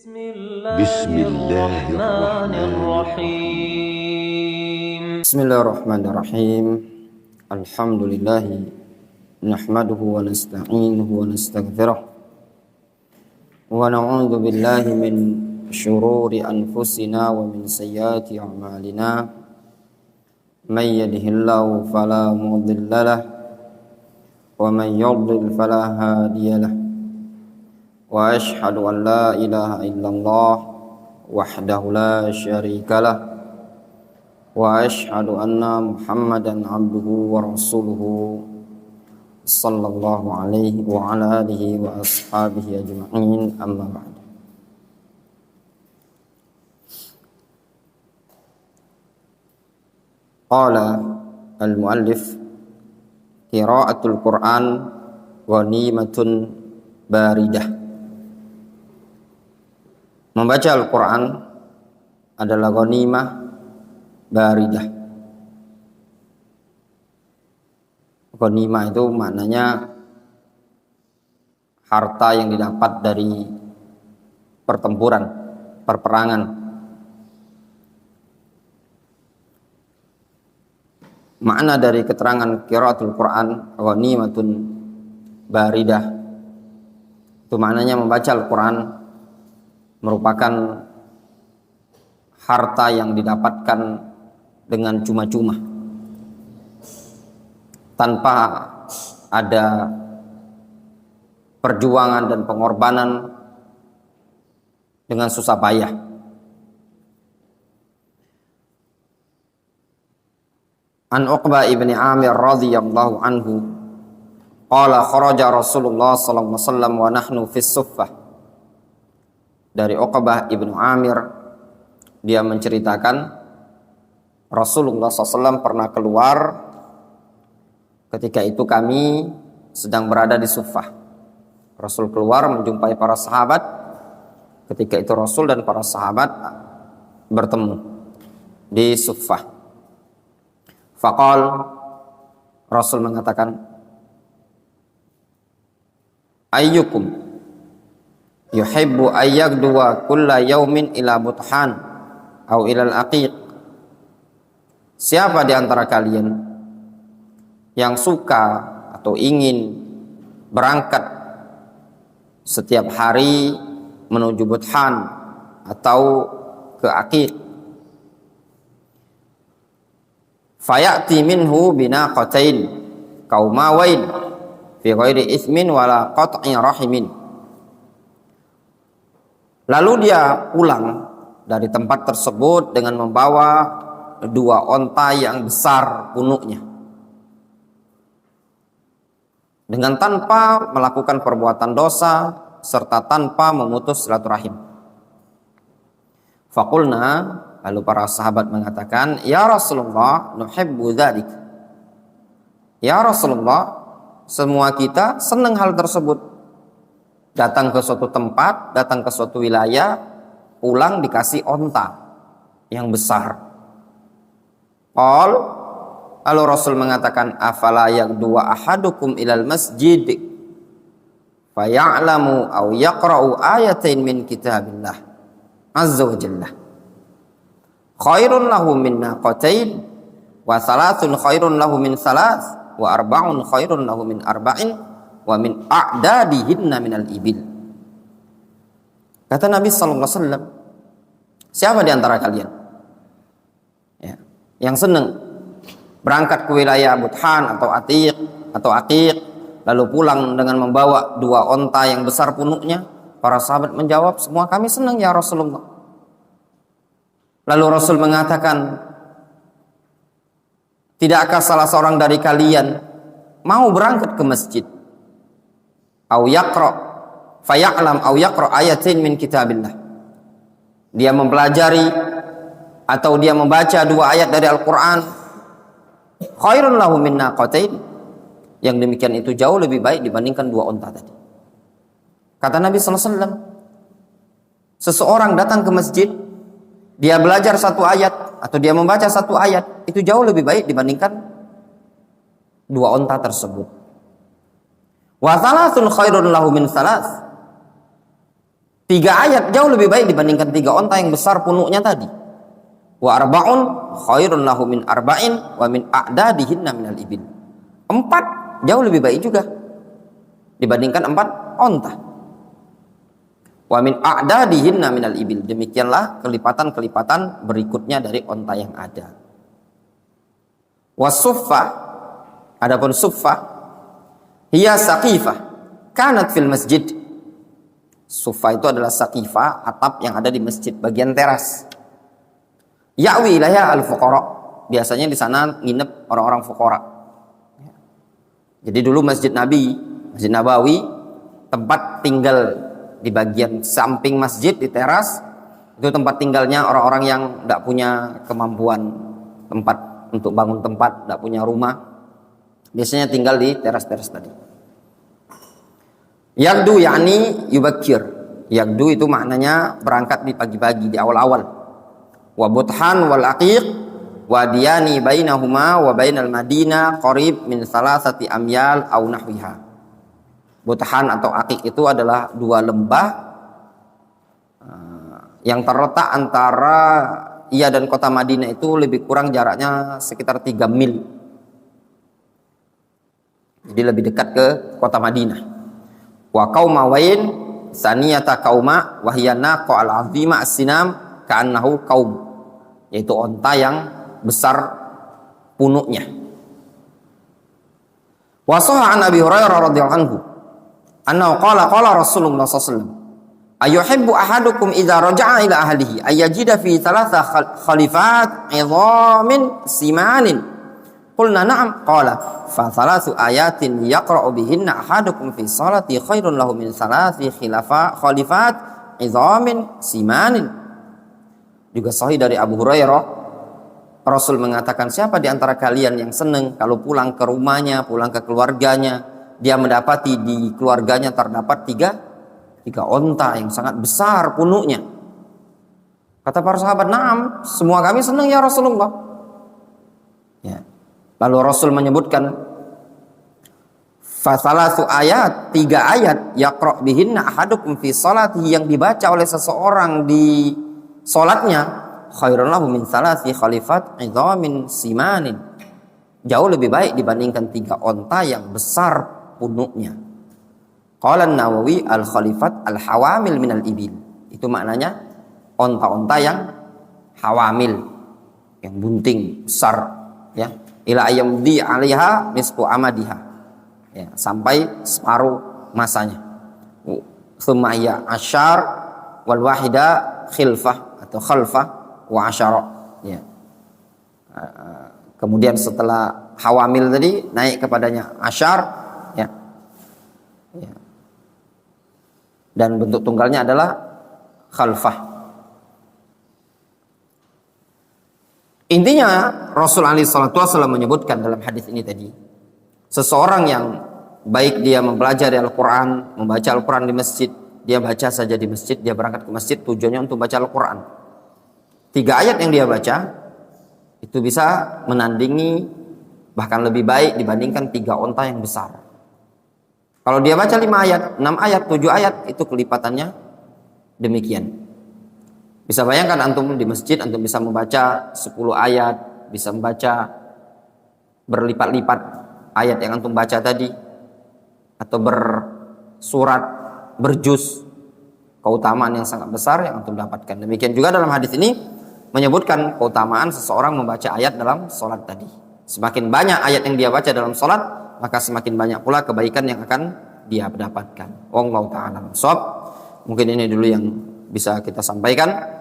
بسم الله الرحمن الرحيم بسم الله الرحمن الرحيم الحمد لله نحمده ونستعينه ونستغفره ونعوذ بالله من شرور أنفسنا ومن سيئات أعمالنا من يهده الله فلا مضل له ومن يضلل فلا هادي له وأشهد أن لا إله إلا الله وحده لا شريك له وأشهد أن محمدا عبده ورسوله صلى الله عليه وعلى آله وأصحابه أجمعين أما بعد. قال المؤلف قراءة القرآن غنيمة باردة. Membaca Al-Quran adalah ghanimah baridah. Ghanimah itu maknanya harta yang didapat dari pertempuran, perperangan. Makna dari keterangan qiraatul Quran ghanimatun baridah itu maknanya membaca Al-Quran merupakan harta yang didapatkan dengan cuma-cuma tanpa ada perjuangan dan pengorbanan dengan susah payah. An Uqbah ibni Amir radhiyallahu anhu qala kharaja Rasulullah sallallahu alaihi wasallam wa nahnu fis suffah. Dari Uqbah ibnu Amir, dia menceritakan Rasulullah SAW pernah keluar ketika itu kami sedang berada di Suffah. Rasul keluar menjumpai para sahabat. Ketika itu Rasul dan para sahabat bertemu di Suffah. Faqal, Rasul mengatakan, ayyukum yuhibbu ayyagduwa kulla yaumin ila buthan au ilal aqiq. Siapa di antara kalian yang suka atau ingin berangkat setiap hari menuju buthan atau ke aqiq, fayati minhu binaqatain qaumawain fi ghairi ithmin wala qat'i rahimin. Lalu dia pulang dari tempat tersebut dengan membawa 2 onta yang besar punuknya, dengan tanpa melakukan perbuatan dosa serta tanpa memutus silaturahim. Faqulna, lalu para sahabat mengatakan, ya Rasulullah, nuhibbu dzalik. Ya Rasulullah, semua kita senang hal tersebut. Datang ke suatu tempat, datang ke suatu wilayah, pulang dikasih onta yang besar. Lalu Rasul mengatakan, afala yaqdu ahadukum ilal masjid faya'lamu aw yaqra'u ayatain min kitabillah azza wa jalla khairun lahu min naqatain wa thalathun khairun lahu min thalath wa arba'un khairun lahu min arba'in wa min a'dadihinna minal ibil. Kata Nabi sallallahu alaihi wasallam, siapa di antara kalian yang senang berangkat ke wilayah Buthan atau Aqiq lalu pulang dengan membawa 2 onta yang besar punuknya? Para sahabat menjawab, semua kami senang ya Rasulullah. Lalu Rasul mengatakan, tidakkah salah seorang dari kalian mau berangkat ke masjid au yaqra faya'lam au yaqra ayatin min kitabillah, dia mempelajari atau dia membaca 2 ayat dari Al-Quran, khairun lahu min naqatain, yang demikian itu jauh lebih baik dibandingkan 2 onta tadi. Kata Nabi SAW, seseorang datang ke masjid, dia belajar 1 ayat atau dia membaca 1 ayat, itu jauh lebih baik dibandingkan 2 onta tersebut. Wa thalathun khairun lahu min thalath, 3 ayat jauh lebih baik dibandingkan 3 onta yang besar punuknya tadi. Wa arba'un khairun lahu min arba'in wa min a'dadihinna minal ibil. 4 jauh lebih baik juga dibandingkan 4 onta. Wa min a'dadihinna minal ibil. Demikianlah kelipatan-kelipatan berikutnya dari onta yang ada. Wasuffa, adapun suffa, hiya saqifah kanat fil masjid. Suffa itu adalah saqifah, atap yang ada di masjid, bagian teras. Ya'wi ilaiha al-fuqara. Biasanya di sana nginep orang-orang fuqara. Jadi dulu Masjid Nabi, Masjid Nabawi, tempat tinggal di bagian samping masjid di teras, itu tempat tinggalnya orang-orang yang tidak punya kemampuan tempat untuk bangun tempat, tidak punya rumah. Biasanya tinggal di teras-teras tadi. Yagdu yakni yubakir. Yagdu itu maknanya berangkat di pagi-pagi, di awal-awal. Wa buthan wal aqiq wadiyani bainahuma wa bainal madinah qarib min salasati amyal au nahwiha. Buthan atau aqiq itu adalah 2 lembah yang terletak antara ia dan kota Madinah, itu lebih kurang jaraknya sekitar 3 mil. Jadi lebih dekat ke kota Madinah. Wa qauma wain saniyata qauma wa hiya naqa al-azima as-sinam ka'annahu qaum, yaitu onta yang besar punuknya. Wa sahha an Abi Hurairah radhiyallahu anhu annahu qala Rasulullah sallallahu alaihi wasallam ayuhibbu ahadukum idza raja'a ila ahlihi ayajida fi thalatha khalifat 'idhamin simanin. Qulna na'am. Qala fa thalathu ayatin yaqra'u bihinna ahadukum fi salati khairun lahu min thalathi khalifat 'idhamin simanin. Juga sahih dari Abu Hurairah, Rasul mengatakan, siapa di antara kalian yang senang kalau pulang ke rumahnya, pulang ke keluarganya, dia mendapati di keluarganya terdapat tiga onta yang sangat besar punuknya. Kata para sahabat, "Na'am, semua kami senang ya Rasulullah." Ya. Lalu Rasul menyebutkan fasalatu ayat, 3 ayat yaqra' bihinna ahadukum fi salatihi, yang dibaca oleh seseorang di salatnya, khairun lahu min salasi khalifat 'idhamin simanin. Jauh lebih baik dibandingkan 3 onta yang besar punuknya. Qala An-Nawawi al-khalifat al-hawamil minal ibil. Itu maknanya onta-onta yang hawamil, yang bunting besar, ya. Ila ayyamdi 'alaiha nisfu amadiha. Ya, sampai separuh masanya. Tsumma hiya asyar wal wahida khilfah atau khalfah wa asyara. Ya. Kemudian setelah hawamil tadi naik kepadanya asyar, ya. Ya. Dan bentuk tunggalnya adalah khalfah. Intinya Rasul alaihi salatu wasallam menyebutkan dalam hadis ini tadi, seseorang yang baik dia mempelajari Al-Quran, membaca Al-Quran di masjid, dia baca saja di masjid, dia berangkat ke masjid tujuannya untuk baca Al-Quran. 3 ayat yang dia baca itu bisa menandingi, bahkan lebih baik dibandingkan 3 onta yang besar. Kalau dia baca 5 ayat, 6 ayat, 7 ayat, itu kelipatannya demikian. Bisa bayangkan antum di masjid, antum bisa membaca 10 ayat, bisa membaca berlipat-lipat ayat yang antum baca tadi, atau bersurat, berjuz, keutamaan yang sangat besar yang antum dapatkan. Demikian juga dalam hadis ini menyebutkan keutamaan seseorang membaca ayat dalam sholat tadi. Semakin banyak ayat yang dia baca dalam sholat, maka semakin banyak pula kebaikan yang akan dia dapatkan. Wallahu ta'ala shawab. Mungkin ini dulu yang bisa kita sampaikan.